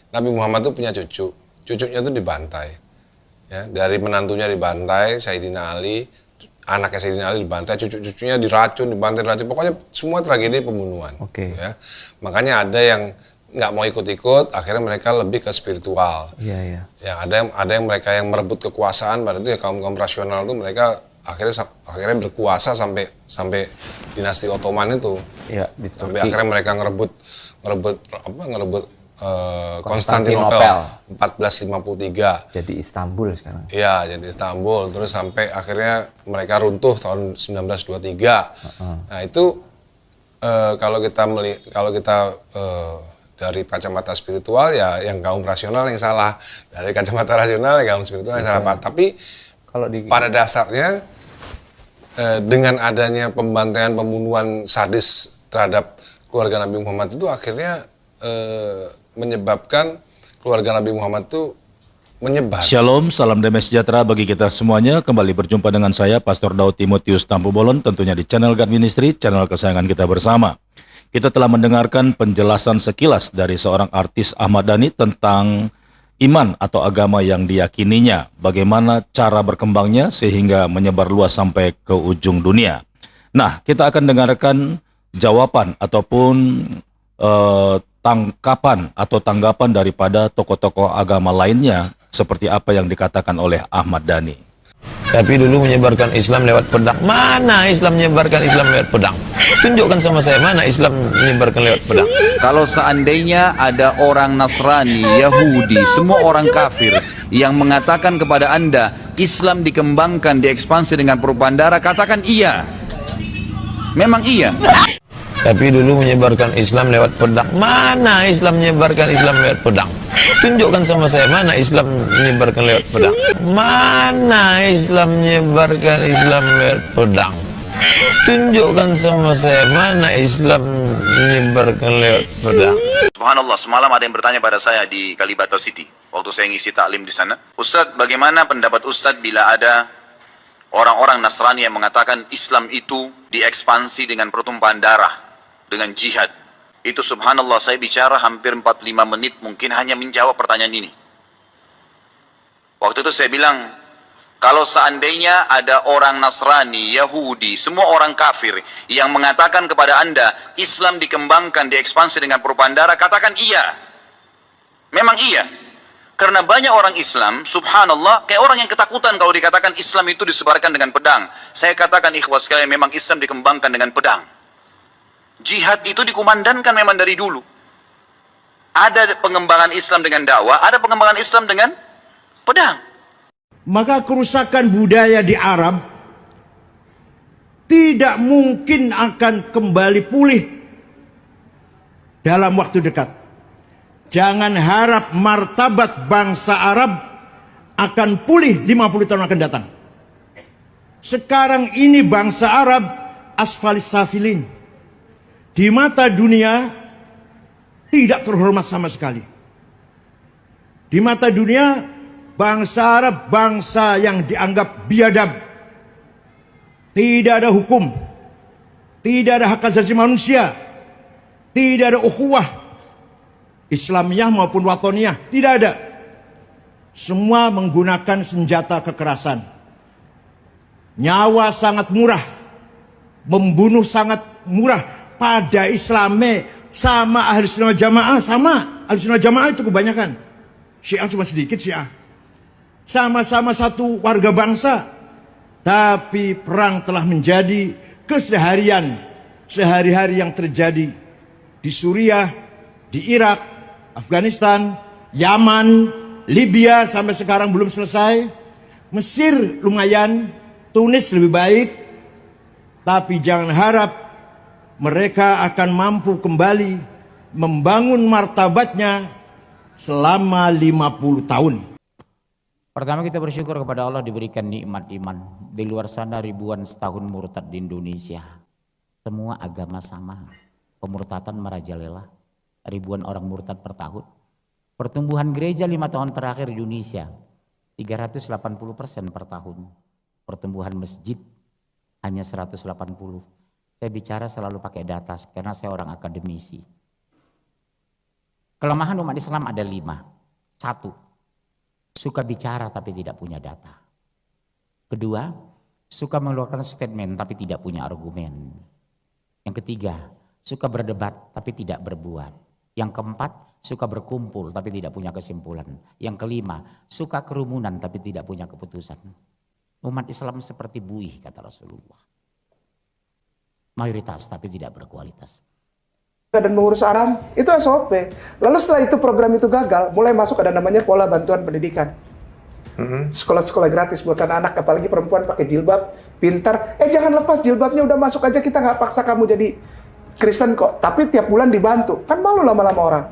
Nabi Muhammad itu punya cucu, cucunya itu dibantai, ya, dari menantunya dibantai, Sayyidina Ali, anaknya Sayyidina Ali dibantai, cucu-cucunya diracun, dibantai, pokoknya semua tragedi pembunuhan. Oke. Ya. Makanya ada yang nggak mau ikut-ikut, akhirnya mereka lebih ke spiritual. Iya, iya. Ya, ada yang mereka yang merebut kekuasaan, pada itu ya kaum rasional itu mereka akhirnya berkuasa sampai dinasti Ottoman itu. Iya, Sampai akhirnya mereka ngerebut Konstantinopel 1453. Jadi Istanbul sekarang. Iya, jadi Istanbul. Terus sampai akhirnya mereka runtuh tahun 1923. Nah itu kalau kita dari kacamata spiritual ya yang kaum rasional yang salah. Dari kacamata rasional yang kaum spiritual yang salah. Tapi kalau pada dasarnya dengan adanya pembantaian, pembunuhan sadis terhadap keluarga Nabi Muhammad itu akhirnya menyebabkan keluarga Nabi Muhammad itu menyebar. Shalom, salam damai sejahtera bagi kita semuanya. Kembali berjumpa dengan saya, Pastor Daud Timotius Tampu Bolon, tentunya di channel God Ministry, channel kesayangan kita bersama. Kita telah mendengarkan penjelasan sekilas dari seorang artis Ahmad Dhani tentang iman atau agama yang diyakininya, bagaimana cara berkembangnya sehingga menyebar luas sampai ke ujung dunia. Nah, kita akan dengarkan jawaban ataupun tangkapan atau tanggapan daripada tokoh-tokoh agama lainnya seperti apa yang dikatakan oleh Ahmad Dhani. Tapi dulu menyebarkan Islam lewat pedang. Mana Islam menyebarkan Islam lewat pedang? Tunjukkan sama saya mana Islam menyebarkan lewat pedang. Kalau seandainya ada orang Nasrani, Yahudi, semua orang kafir yang mengatakan kepada Anda Islam dikembangkan, diekspansi dengan perubahan darah, katakan iya. Memang iya. Tapi dulu menyebarkan Islam lewat pedang. Mana Islam menyebarkan Islam lewat pedang? Tunjukkan sama saya mana Islam menyebarkan lewat pedang. Mana Islam menyebarkan Islam lewat pedang? Tunjukkan sama saya mana Islam menyebarkan lewat pedang. Subhanallah, semalam ada yang bertanya pada saya di Kalibata City waktu saya ngisi taklim di sana. Ustadz, bagaimana pendapat Ustadz bila ada orang-orang Nasrani yang mengatakan Islam itu diekspansi dengan pertumpahan darah, dengan jihad? Itu subhanallah, saya bicara hampir 45 menit mungkin hanya menjawab pertanyaan ini. Waktu itu saya bilang, kalau seandainya ada orang Nasrani, Yahudi, semua orang kafir yang mengatakan kepada Anda Islam dikembangkan, diekspansi dengan perubahan darah, katakan iya. Memang iya. Karena banyak orang Islam, subhanallah, kayak orang yang ketakutan kalau dikatakan Islam itu disebarkan dengan pedang. Saya katakan ikhwas sekalian, memang Islam dikembangkan dengan pedang. Jihad itu dikumandangkan memang dari dulu. Ada pengembangan Islam dengan dakwah, ada pengembangan Islam dengan pedang. Maka kerusakan budaya di Arab tidak mungkin akan kembali pulih dalam waktu dekat. Jangan harap martabat bangsa Arab akan pulih 50 tahun akan datang. Sekarang ini bangsa Arab asfalis safilin. Di mata dunia tidak terhormat sama sekali. Di mata dunia bangsa Arab bangsa yang dianggap biadab. Tidak ada hukum, tidak ada hak asasi manusia, tidak ada ukhuwah Islamiyah maupun watoniyah, tidak ada. Semua menggunakan senjata kekerasan. Nyawa sangat murah, membunuh sangat murah. Pada Islamnya sama ahli sunnah jamaah, sama ahli sunnah jamaah itu kebanyakan. Syiah cuma sedikit Syiah. Sama-sama satu warga bangsa, tapi perang telah menjadi keseharian, sehari-hari yang terjadi di Suriah, di Irak, Afghanistan, Yaman, Libya sampai sekarang belum selesai. Mesir lumayan, Tunis lebih baik, tapi jangan harap mereka akan mampu kembali membangun martabatnya selama 50 tahun. Pertama kita bersyukur kepada Allah diberikan nikmat iman. Di luar sana ribuan setahun murtad di Indonesia. Semua agama sama. Pemurtatan merajalela. Ribuan orang murtad per tahun. Pertumbuhan gereja 5 tahun terakhir di Indonesia 380% per tahun. Pertumbuhan masjid hanya 180. Saya bicara selalu pakai data karena saya orang akademisi. Kelemahan umat Islam ada 5. 1, suka bicara tapi tidak punya data. Kedua, suka mengeluarkan statement tapi tidak punya argumen. Yang ketiga, suka berdebat tapi tidak berbuat. Yang keempat, suka berkumpul tapi tidak punya kesimpulan. Yang kelima, suka kerumunan tapi tidak punya keputusan. Umat Islam seperti buih, kata Rasulullah. Mayoritas tapi tidak berkualitas. Dan mengurus alam, itu SOP. Lalu setelah itu program itu gagal, mulai masuk ada namanya pola bantuan pendidikan. Sekolah-sekolah gratis buat anak-anak, apalagi perempuan pakai jilbab, pintar. Jangan lepas jilbabnya, udah masuk aja, kita nggak paksa kamu jadi Kristen kok. Tapi tiap bulan dibantu, kan malu lama-lama orang.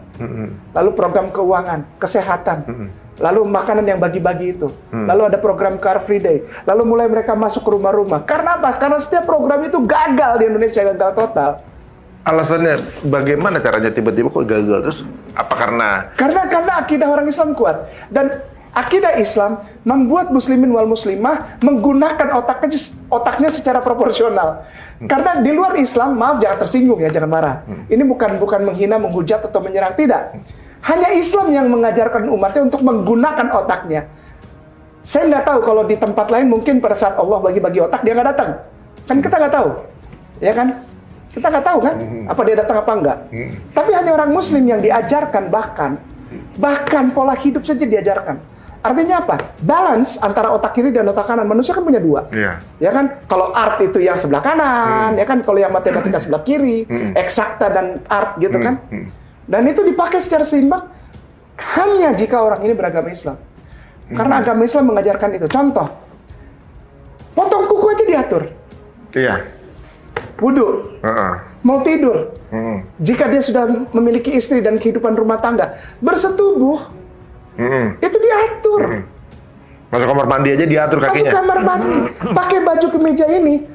Lalu program keuangan, kesehatan, lalu makanan yang bagi-bagi itu. Lalu ada program Car Free Day. Lalu mulai mereka masuk ke rumah-rumah. Karena apa? Karena setiap program itu gagal di Indonesia, gagal total. Alasannya bagaimana caranya tiba-tiba kok gagal? Terus apa karena akidah orang Islam kuat, dan akidah Islam membuat muslimin wal muslimah menggunakan otaknya secara proporsional. Karena di luar Islam, maaf jangan tersinggung ya, jangan marah. Ini bukan menghina, menghujat atau menyerang, tidak. Hanya Islam yang mengajarkan umatnya untuk menggunakan otaknya. Saya nggak tahu kalau di tempat lain mungkin pada saat Allah bagi-bagi otak dia nggak datang. Kan kita nggak tahu, ya kan? Kita nggak tahu kan, apa dia datang apa enggak. Tapi hanya orang Muslim yang diajarkan, bahkan pola hidup saja diajarkan. Artinya apa? Balance antara otak kiri dan otak kanan. Manusia kan punya 2, ya kan? Kalau art itu yang sebelah kanan, ya kan? Kalau yang matematika sebelah kiri, eksakta dan art gitu kan? Dan itu dipakai secara seimbang hanya jika orang ini beragama Islam. Karena agama Islam mengajarkan itu. Contoh, potong kuku aja diatur. Iya. Wudhu, mau tidur, jika dia sudah memiliki istri dan kehidupan rumah tangga, bersetubuh, itu diatur. Masuk kamar mandi aja diatur kakinya. Masuk kamar mandi, pakai baju kemeja ini,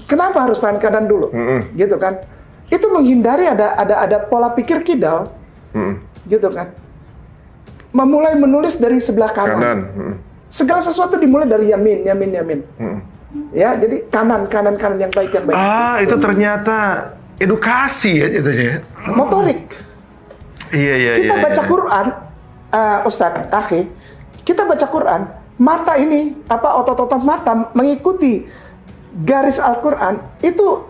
kenapa harus tangan kanan dulu, gitu kan? Itu menghindari ada pola pikir kidal, gitu kan? Memulai menulis dari sebelah kanan. Segala sesuatu dimulai dari yamin. Ya, jadi kanan yang baik. Itu ternyata edukasi ya jatuhnya. Motorik. Iya. Kita baca Quran, Ustadz, akhi, kita baca Quran, mata ini, otot-otot mata mengikuti garis Al-Quran, itu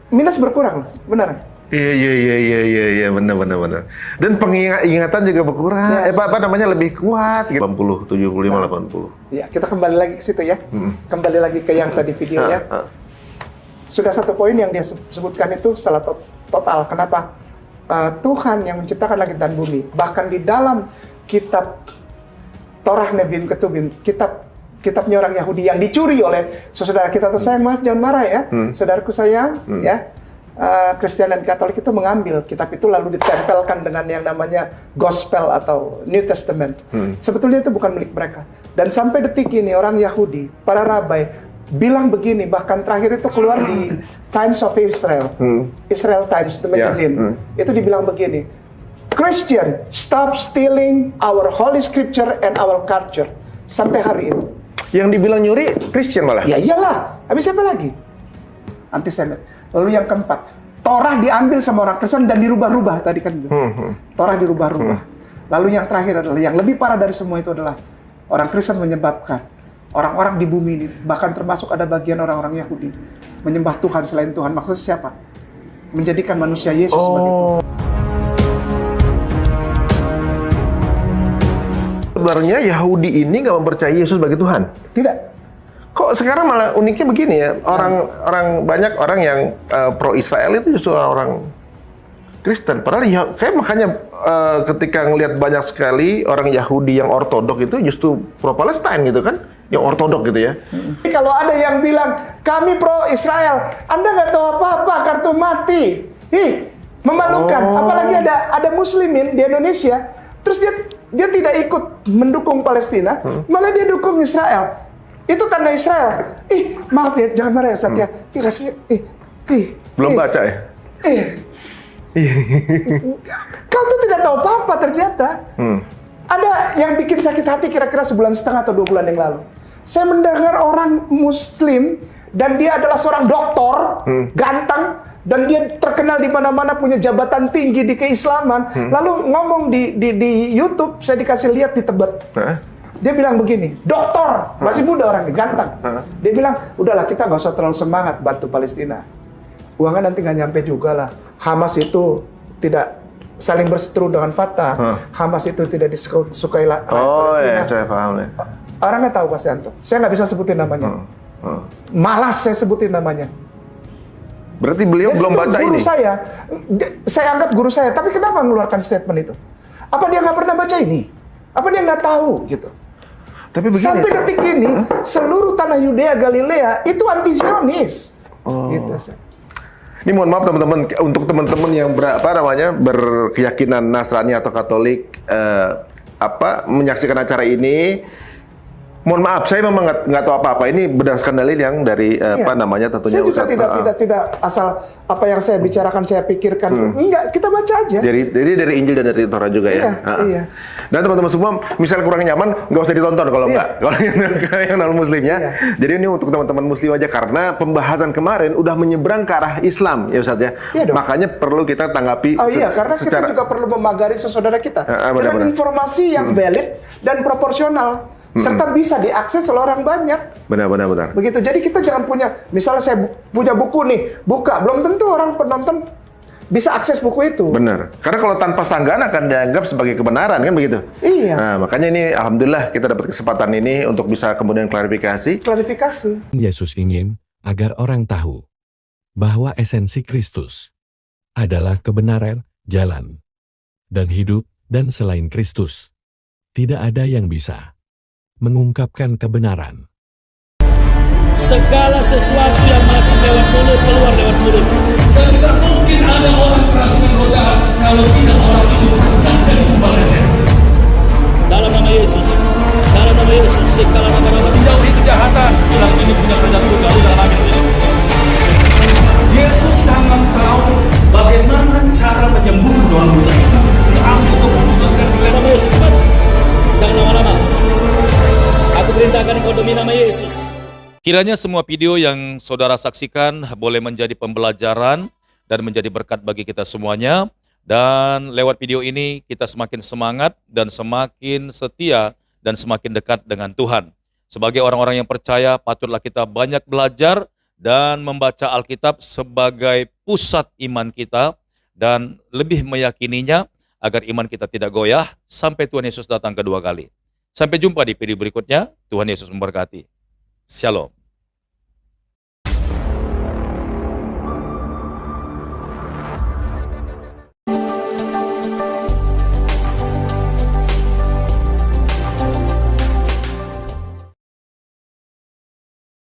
minus berkurang, benar? Iya, benar. Dan pengingatan juga berkurang. Lebih kuat. 80, 75, 80. Ya, kita kembali lagi ke situ ya. Kembali lagi ke yang tadi video ya. Sudah satu poin yang dia sebutkan itu salah total. Kenapa? Tuhan yang menciptakan langit dan bumi. Bahkan di dalam kitab Torah Nevi'im Ketubim, kitabnya orang Yahudi yang dicuri oleh saudara kita tersayang, maaf jangan marah ya, saudaraku sayang, ya. Kristen dan Katolik itu mengambil kitab itu lalu ditempelkan dengan yang namanya Gospel atau New Testament. Sebetulnya itu bukan milik mereka. Dan sampai detik ini orang Yahudi, para rabai bilang begini, bahkan terakhir itu keluar di Times of Israel, Israel Times, the magazine. Itu dibilang begini, Christian, stop stealing our holy scripture and our culture. Sampai hari ini. Yang dibilang nyuri Christian malah? Ya iyalah, habis siapa lagi? Antisemit. Lalu yang keempat, Torah diambil sama orang Kristen dan dirubah-rubah tadi kan. Torah dirubah-rubah. Lalu yang terakhir adalah, yang lebih parah dari semua itu adalah orang Kristen menyebabkan orang-orang di bumi ini, bahkan termasuk ada bagian orang-orang Yahudi, menyembah Tuhan selain Tuhan. Maksudnya siapa? Menjadikan manusia Yesus sebagai Tuhan. Sebenarnya Yahudi ini nggak mempercayai Yesus sebagai Tuhan? Tidak. Kok sekarang malah uniknya begini ya, banyak orang yang pro Israel itu justru orang Kristen. Padahal ya, saya makanya ketika ngelihat banyak sekali orang Yahudi yang ortodok itu justru pro Palestine gitu kan, yang ortodok gitu ya. Kalau ada yang bilang kami pro Israel, Anda nggak tahu apa-apa, kartu mati. Memalukan. Apalagi ada Muslimin di Indonesia, terus dia tidak ikut mendukung Palestina, malah dia dukung Israel. Itu tanda Israel. Maaf ya, jangan marah ya Ustaz ya. Belum baca ya? Kau tuh tidak tahu apa-apa ternyata. Ada yang bikin sakit hati kira-kira sebulan setengah atau 2 bulan yang lalu. Saya mendengar orang Muslim dan dia adalah seorang doktor, ganteng, dan dia terkenal di mana-mana, punya jabatan tinggi di keislaman, lalu ngomong di YouTube, saya dikasih lihat di Tebet. Dia bilang begini, doktor, masih muda orangnya, ganteng. Dia bilang, udahlah kita nggak usah terlalu semangat bantu Palestina. Uangnya nanti nggak nyampe juga lah. Hamas itu tidak saling berseteru dengan Fatah. Hamas itu tidak disukai rakyat Palestina. Saya paham ya. Orangnya tahu Pak Yanto. Saya nggak bisa sebutin namanya. Malas saya sebutin namanya. Berarti beliau belum baca guru ini? Saya anggap guru saya, tapi kenapa mengeluarkan statement itu? Apa dia nggak pernah baca ini? Apa dia nggak tahu gitu? Tapi begini, sampai detik ini, seluruh tanah Yudea Galilea itu anti Zionis. Gitu, ini mohon maaf teman-teman, untuk teman-teman yang berkeyakinan Nasrani atau Katolik, menyaksikan acara ini. Mohon maaf, saya memang nggak tahu apa-apa. Ini berdasarkan dalil yang dari tentunya. Saya juga tidak asal apa yang saya bicarakan saya pikirkan. Enggak, kita baca aja. Jadi dari Injil dan dari Torah juga ya. Iya. Dan teman-teman semua, misalnya kurang nyaman, nggak usah ditonton kalau nggak. Kalau yang non Muslimnya. Jadi ini untuk teman-teman Muslim aja, karena pembahasan kemarin udah menyeberang ke arah Islam ya Ustaz ya. Makanya perlu kita tanggapi. Karena kita juga perlu memagari saudara kita dengan informasi yang valid dan proporsional. Serta bisa diakses oleh orang banyak. Benar. Begitu. Jadi kita jangan punya, misalnya saya punya buku nih, buka, belum tentu orang penonton bisa akses buku itu. Benar. Karena kalau tanpa sanggahan akan dianggap sebagai kebenaran, kan begitu? Iya. Nah, makanya ini alhamdulillah kita dapat kesempatan ini untuk bisa kemudian klarifikasi. Yesus ingin agar orang tahu bahwa esensi Kristus adalah kebenaran, jalan, dan hidup, dan selain Kristus tidak ada yang bisa mengungkapkan kebenaran. Segala sesuatu yang masuk lewat mulut, keluar lewat mulut. Dan tidak mungkin ada orang kerasukan roh jahat kalau tidak orang itu tak jadi kembali sehat. Dalam nama Yesus, segala nama-nama dijauhi kejahatan. Bilang ini punya kerajaan surga, dalam amin. Yesus sangat tahu bagaimana cara menyembuhkan orang buta itu. Diambil keputusan dan oleh nama Yesus. Jangan lama-lama. Aku perintahkan engkau demi nama Yesus. Kiranya semua video yang saudara saksikan boleh menjadi pembelajaran dan menjadi berkat bagi kita semuanya. Dan lewat video ini kita semakin semangat dan semakin setia dan semakin dekat dengan Tuhan. Sebagai orang-orang yang percaya, patutlah kita banyak belajar dan membaca Alkitab sebagai pusat iman kita dan lebih meyakininya agar iman kita tidak goyah sampai Tuhan Yesus datang kedua kali. Sampai jumpa di video berikutnya. Tuhan Yesus memberkati. Shalom.